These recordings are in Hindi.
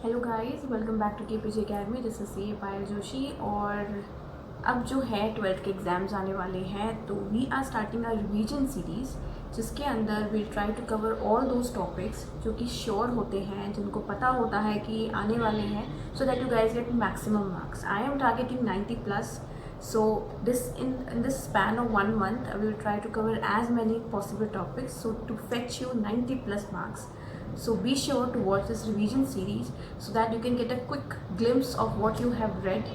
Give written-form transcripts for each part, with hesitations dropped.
Hello guys, welcome back to KPJ academy. This is C Payal Joshi. और अब जो है 12th के एग्ज़ाम्स आने वाले हैं, तो we are starting a revision series जिसके अंदर we try to cover all those topics जो कि श्योर होते हैं, जिनको पता होता है कि आने वाले हैं, so that you guys get maximum marks. I am targeting 90+. So this in this span of 1 month, I will try to cover as many possible topics, so to fetch you 90+ marks. So be sure to watch this revision series so that you can get a quick glimpse of what you have read.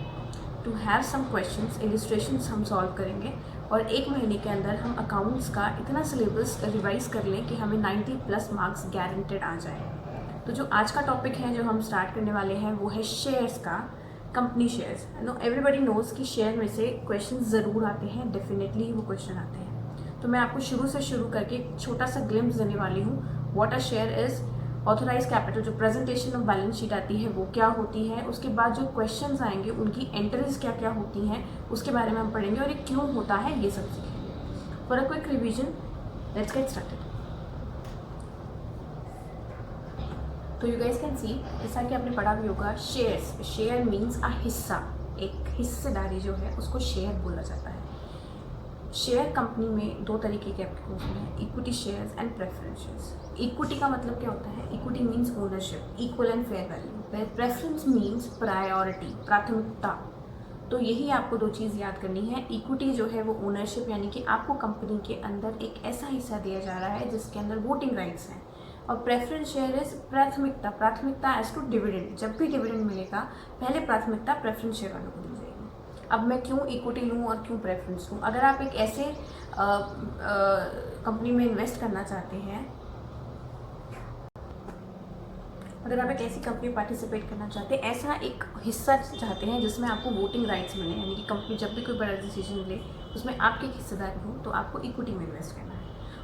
To have some questions, illustrations हम solve करेंगे और 1 महीने के अंदर हम अकाउंट्स का इतना सिलेबस रिवाइज कर लें कि हमें 90+ मार्क्स गारंटेड आ जाए। तो जो आज का टॉपिक है जो हम स्टार्ट करने वाले हैं वो है शेयर्स का, company shares. No everybody nose कि शेयर में से क्वेश्चन ज़रूर आते हैं, डेफिनेटली वो क्वेश्चन आते हैं। तो मैं आपको शुरू से शुरू करके एक छोटा सा ग्लिम्स देने वाली हूँ। What a share is, authorised capital, जो प्रेजेंटेशन ऑफ बैलेंस शीट आती है वो क्या होती है, उसके बाद जो क्वेश्चंस आएंगे उनकी एंट्रीज क्या क्या होती हैं उसके बारे में हम पढ़ेंगे और ये क्यों होता है ये सब सीखेंगे। For a quick revision, let's get started. तो यू गाइस कैन सी, जैसा कि आपने पढ़ा भी होगा, शेयर्स, शेयर मीन्स अ हिस्सा, एक हिस्सेदारी जो है उसको शेयर बोला जाता है। शेयर कंपनी में दो तरीके के आपके कोर्स में है, equity shares and preference shares. Equity का मतलब क्या होता है? Equity means ownership, equal and fair value. Preference means priority, प्राथमिकता। तो यही आपको दो चीज़ याद करनी है। इक्विटी जो है वो ओनरशिप, यानी कि आपको कंपनी के अंदर एक ऐसा हिस्सा दिया जा रहा है जिसके अंदर वोटिंग राइट्स हैं। और प्रेफरेंस शेयर इज प्राथमिकता, प्राथमिकता एज टू डिविडेंड। जब भी डिविडेंड मिलेगा पहले प्राथमिकता प्रेफरेंस शेयर वालों को दी जाएगी। अब मैं क्यों इक्विटी लूँ और क्यों प्रेफरेंस लूँ? अगर आप एक ऐसे कंपनी में इन्वेस्ट करना चाहते हैं, अगर आप एक ऐसी कंपनी में पार्टिसिपेट करना चाहते हैं, ऐसा एक हिस्सा चाहते हैं जिसमें आपको वोटिंग राइट्स मिले, यानी कि कंपनी जब भी कोई बड़ा डिसीजन ले उसमें आपकी हिस्सेदारी हो, तो आपको इक्विटी में इन्वेस्ट करना है।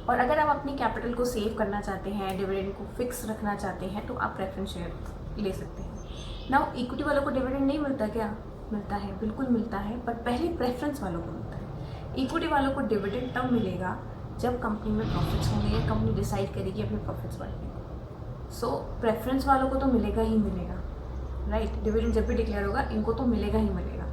और अगर आप अपनी कैपिटल को सेव करना चाहते हैं, डिविडेंड को फिक्स रखना चाहते हैं, तो आप प्रेफरेंस शेयर ले सकते हैं। नाउ इक्विटी वालों को डिविडेंड नहीं मिलता क्या? मिलता है, बिल्कुल मिलता है, पर पहले प्रेफरेंस वालों को मिलता है। इक्विटी वालों को डिविडेंड तब मिलेगा जब कंपनी में प्रॉफिट्स होंगे या कंपनी डिसाइड करेगी अपने प्रॉफिट्स बढ़ने को। सो प्रेफरेंस वालों को तो मिलेगा ही मिलेगा, राइट? डिविडेंड जब भी डिक्लेयर होगा इनको तो मिलेगा ही मिलेगा।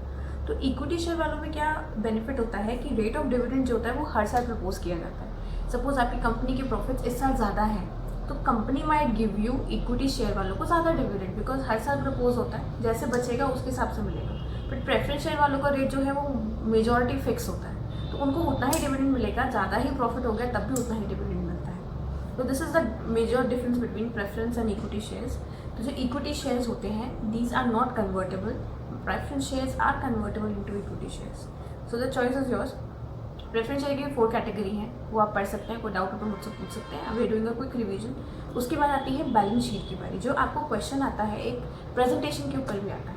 तो इक्विटी शेयर वालों में क्या बेनिफिट होता है कि रेट ऑफ डिविडेंड जो होता है वो हर साल प्रपोज किया जाता है। सपोज आपकी कंपनी के प्रॉफिट्स इस साल ज़्यादा हैं, तो company might give you equity share वालों को ज़्यादा डिविडेंड, बिकॉज हर साल प्रपोज होता है, जैसे बचेगा उसके हिसाब से मिलेगा। बट प्रेफरेंस शेयर वालों का रेट जो है वो मेजॉरिटी फिक्स होता है, तो उनको उतना ही डिविडेंड मिलेगा, ज़्यादा ही प्रॉफिट हो गया तब भी उतना ही डिविडेंड मिलता है। तो this is the major difference between preference and equity shares. तो जो इक्विटी शेयर्स होते हैं, these are not convertible, preference shares are convertible into equity shares. So the choice is yours. Preference share की 4 कैटेगरी हैं, वो आप पढ़ सकते हैं, कोई डाउट हो तो मुझसे पूछ सकते हैं। अभी डूइंग अ क्विक रिवीजन। उसके बाद आती है बैलेंस शीट की बारी, जो आपको क्वेश्चन आता है एक प्रेजेंटेशन के ऊपर भी आता है।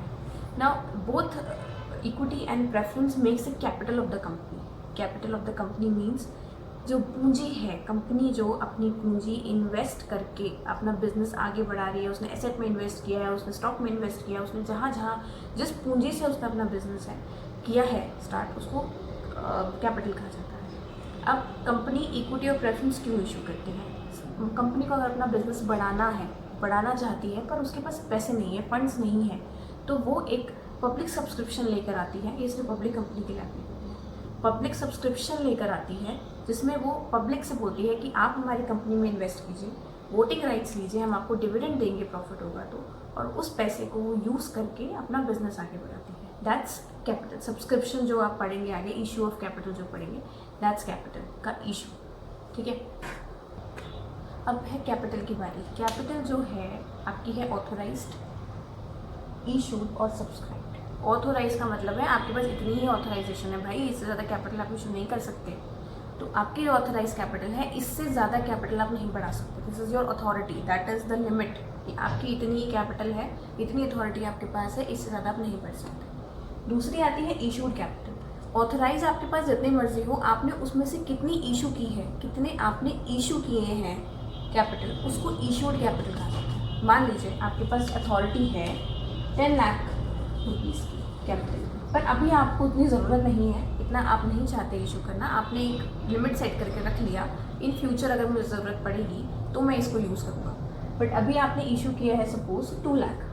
Now both equity and preference makes the capital of the company. Capital of the company means जो पूंजी है, कंपनी जो अपनी पूंजी इन्वेस्ट करके अपना बिजनेस आगे बढ़ा रही है, उसने एसेट में इन्वेस्ट किया है, उसने स्टॉक में इन्वेस्ट किया है, उसने जहाँ जहाँ जिस पूंजी से उसने अपना बिजनेस है किया है स्टार्ट, उसको कैपिटल कहा जाता है। अब कंपनी इक्विटी और प्रेफरेंस क्यों इशू करती है? कंपनी को अगर अपना बिजनेस बढ़ाना चाहती है, पर उसके पास पैसे नहीं है, फंड्स नहीं है, तो वो एक पब्लिक सब्सक्रिप्शन लेकर आती है। ये सिर्फ पब्लिक कंपनी के लिए आती है। पब्लिक सब्सक्रिप्शन लेकर आती है जिसमें वो पब्लिक से बोलती है कि आप हमारी कंपनी में इन्वेस्ट कीजिए, वोटिंग राइट्स लीजिए, हम आपको डिविडेंड देंगे प्रॉफिट होगा तो, और उस पैसे को वो यूज़ करके अपना बिजनेस आगे बढ़ाती है। That's capital subscription. जो आप पढ़ेंगे आगे, इशू ऑफ कैपिटल जो पढ़ेंगे, दैट्स कैपिटल का इशू। ठीक है, अब है कैपिटल की बारी। कैपिटल जो है आपकी है ऑथोराइज्ड, इशूड और सब्सक्राइब्ड। ऑथोराइज का मतलब है आपके पास इतनी ही ऑथराइजेशन है भाई, इससे ज़्यादा कैपिटल आप इशू नहीं कर सकते। तो आपकी जो ऑथराइज कैपिटल है, इससे ज़्यादा कैपिटल आप नहीं बढ़ा सकते। This is your authority, that is the limit कि आपकी इतनी ही कैपिटल है, इतनी अथॉरिटी आपके पास है, इससे ज़्यादा आप नहीं बढ़ सकते। दूसरी आती है इशूड कैपिटल। ऑथराइज आपके पास जितनी मर्जी हो, आपने उसमें से कितनी इशू की है, कितने आपने इशू किए हैं कैपिटल, उसको इशूड कैपिटल कहा जाता है। मान लीजिए आपके पास अथॉरिटी है 10 लाख रुपीज़ की कैपिटल, पर अभी आपको उतनी ज़रूरत नहीं है, इतना आप नहीं चाहते इशू करना, आपने एक लिमिट सेट करके रख लिया, इन फ्यूचर अगर मुझे ज़रूरत पड़ेगी तो मैं इसको यूज़ करूँगा। बट अभी आपने इशू किया है सपोज 2 लाख,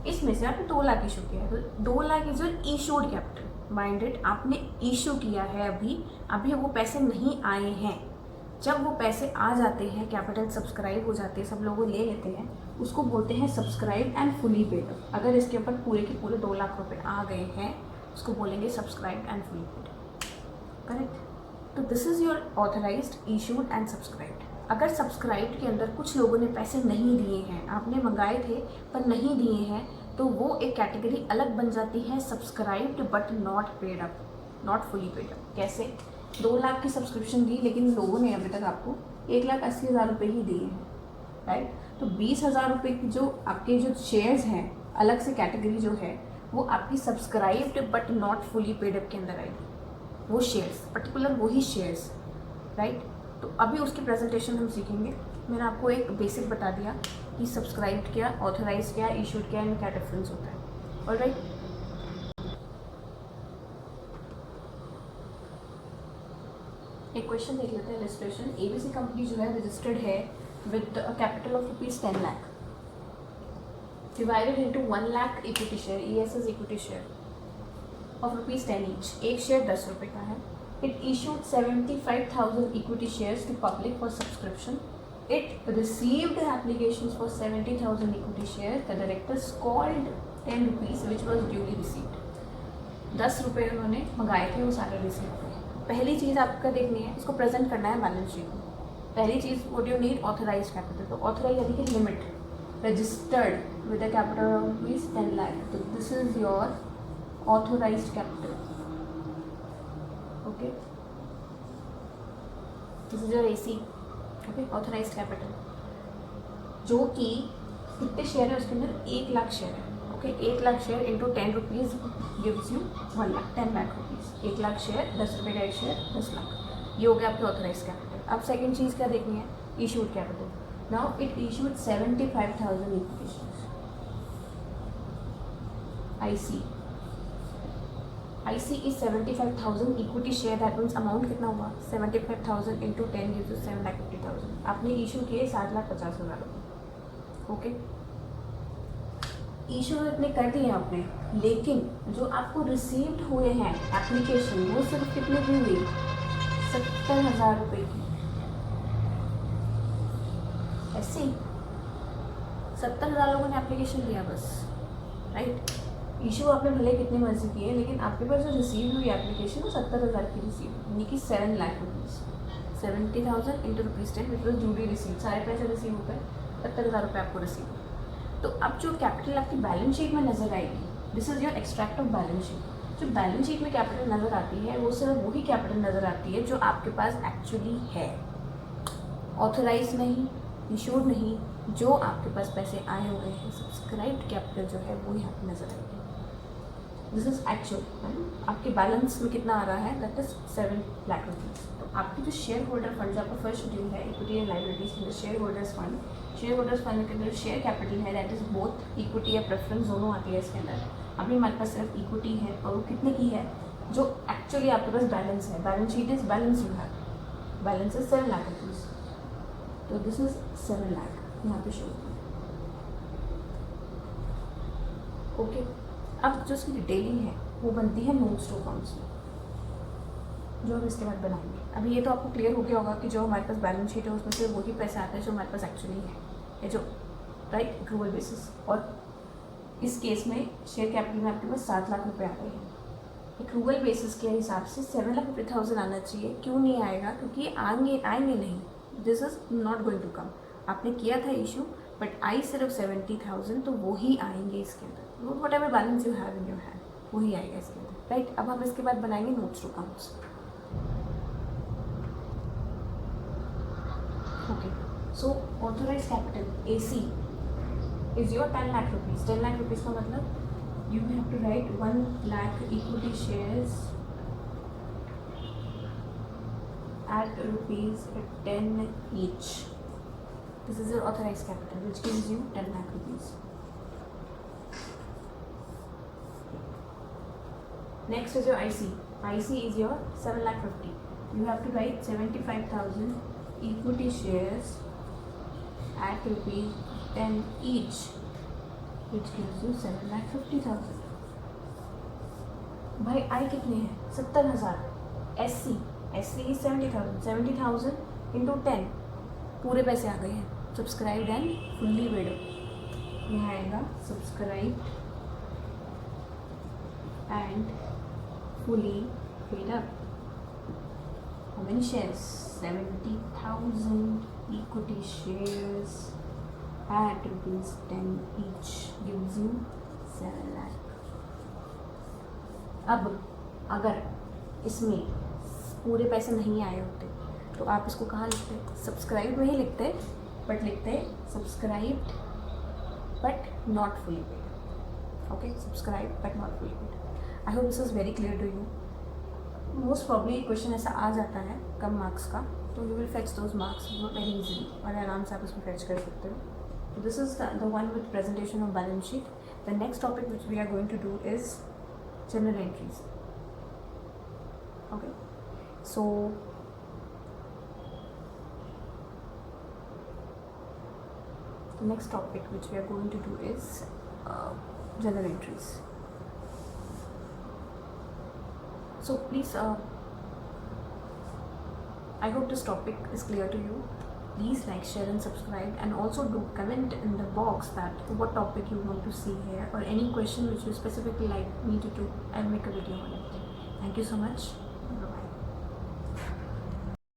इसमें से आपने 2 लाख इशू किया है, तो 2 lakh is your issued capital. Minded, आपने इशू किया है, अभी वो पैसे नहीं आए हैं। जब वो पैसे आ जाते हैं, कैपिटल सब्सक्राइब हो जाते हैं, सब लोगों ले लेते हैं, उसको बोलते हैं सब्सक्राइब एंड फुली पेड। अगर इसके ऊपर पूरे के पूरे 2 लाख रुपए आ गए हैं, उसको बोलेंगे subscribe and fully paid. Correct? तो this is your authorised, issued and subscribed. अगर सब्सक्राइब्ड के अंदर कुछ लोगों ने पैसे नहीं दिए हैं, आपने मंगाए थे पर नहीं दिए हैं, तो वो एक कैटेगरी अलग बन जाती है, subscribed but not paid up, not fully paid up. कैसे? 2 लाख की सब्सक्रिप्शन दी, लेकिन लोगों ने अभी तक आपको 1,80,000 रुपये ही दिए हैं, राइट? तो 20,000 रुपये की जो आपके जो शेयर्स हैं, अलग से कैटेगरी जो है, वो आपकी subscribed but not fully paid up के अंदर आएगी। वो शेयर्स, पर्टिकुलर वही शेयर्स, राइट? तो अभी उसकी प्रेजेंटेशन हम सीखेंगे। मैंने आपको एक बेसिक बता दिया कि सब्सक्राइब्ड क्या, ऑथराइज क्या, इशूड क्या, इनमें क्या डिफरेंस होता है। ऑलराइट, एक क्वेश्चन देख लेते हैं। रजिस्ट्रेशन, एबीसी कंपनी जो है रजिस्टर्ड है with a capital of ₹10 lakh, divided into 1 lakh equity share, ESS equity share of ₹10 each. एक शेयर 10 रुपये का है। It issued 75,000 equity shares to public for subscription. It received applications for 70,000 equity shares. The directors called 10 rupees, which was duly received. 10 रुपये उन्होंने मंगाए थे, वो सारे रिसीव हुए। पहली चीज़ आपका देखनी है, इसको प्रेजेंट करना है बैलेंस शीट में। पहली चीज़, what you need, authorise capital. तो ऑथराइज यानी कि limit, registered with a capital of ₹10 lakh. तो this is your authorised capital. Okay, this is your AC, okay, authorised capital, जो कि कितने शेयर है उसके अंदर? 1 लाख शेयर है। ओके, 1 lakh share into 10 rupees gives you 1 lakh, 10 lakh rupees. 1 lakh share, 10 रुपये का एक शेयर, 10 लाख। ये हो गया आपके ऑथराइज्ड कैपिटल। अब सेकंड चीज़ क्या देखनी है? Issued capital. Now it issued 75,000 equity shares, IC is 75,000 equity share. That means amount कितना हुआ? 75,000 इंटू 10 गिव्स यू 7,50,000। आपने इशू किए 7,50,000 रुपये। ओके, इशू इतने कर दिए आपने, लेकिन जो आपको रिसीव्ड हुए हैं एप्लीकेशन, वो सिर्फ कितने की हुई? 70,000 रुपये की। ऐसे ही 70,000 लोगों ने एप्लीकेशन दिया बस, राइट? इशू आपने भले कितने मर्जी किए, लेकिन आपके पास जो रिसीव हुई एप्लीकेशन वो 70,000 की रिसीव, यानी कि 7 lakh rupees. 70,000 into ₹10 which was duly receive. सारे पैसे रिसीव हो गए, 70,000 रुपये आपको रिसीव। तो अब जो कैपिटल आपकी बैलेंस शीट में नजर आएगी, this is your extract of balance sheet. जो बैलेंस शीट में कैपिटल नजर आती है, वो सिर्फ वही कैपिटल नजर आती है जो आपके पास एक्चुअली है, ऑथराइज नहीं, इशूड नहीं, जो आपके पास पैसे आए हुए हैं। सब्सक्राइब्ड कैपिटल जो है वो यहाँ पे नजर आएगी। This is actual. आपके बैलेंस में कितना आ रहा है? That is 7 lakh rupees. तो आपकी जो शेयर होल्डर फंड, जो आपका फर्स्ट शेड्यूल है equity and liabilities, share holders fund, share holders fund के अंदर शेयर कैपिटल है, दैट इज बोथ इक्विटी या प्रेफरेंस दोनों आती है इसके अंदर। अभी हमारे पास सिर्फ इक्विटी है, और वो कितने की है? जो एक्चुअली आपके पास बैलेंस है, balance sheet is balance you have, balance is 7 lakh rupees. तो दिस इज 7 लाख यहाँ पे शो। ओके, अब जो इसकी डिटेलिंग है वो बनती है नोट्स टू अकाउंट्स में, जो हम इसके बाद बनाएंगे। अभी ये तो आपको क्लियर हो गया होगा कि जो हमारे पास बैलेंस शीट है उसमें से वही पैसा आता है जो हमारे पास एक्चुअली है, जो राइट एक्रूवल बेसिस। और इस केस में शेयर कैपिटल में आपके पास 7 लाख रुपए आ रहे हैं। एक्रूवल बेसिस के हिसाब से 7,50,000 आना चाहिए। क्यों नहीं आएगा? क्योंकि ये आएंगे नहीं, this is not going to come. आपने किया था इशू, बट आई सिर्फ 70,000, तो वो ही आएंगे इसके अंदर। What ever balance you have in your hand वही आएगा इसके अंदर, राइट? अब हम इसके बाद बनाएंगे notes to accounts. Okay, so authorised capital AC is your 10 lakh rupees. 10 lakh rupees का मतलब you have to write 1 lakh equity shares at ₹10 each. This is your authorized capital, which gives you 10 lakh rupees. Next is your IC. IC is your 7,50,000. You have to write 75,000 equity shares at ₹10 each. which gives you 7,50,000. भाई आई कितने हैं? 70,000. एस सी 70,000 इंटू 10, पूरे पैसे आ गए हैं. Subscribed and fully paid. यहाँ आएगा subscribe and fully paid up. How many shares? 70,000 equity shares at ₹10 each gives you 7 lakh. अब अगर इसमें पूरे पैसे नहीं आए होते तो आप इसको कहाँ लिखते? सब्सक्राइब में ही लिखते, बट लिखते subscribed but not fully paid. Okay, subscribe but not fully paid. I hope this is very clear to you. Most probably question ऐसा आ जाता है कम मार्क्स का, तो you will fetch those marks very easily और आराम से आप उसमें फेच कर सकते हो. This is the one with presentation of balance sheet. The next topic which we are going to do is general entries. Okay, so the next topic which we are going to do is journal entries. So please, I hope this topic is clear to you. Please like, share and subscribe, and also do comment in the box that what topic you want to see here or any question which you specifically like me to do. I'll make a video on it. Thank you so much.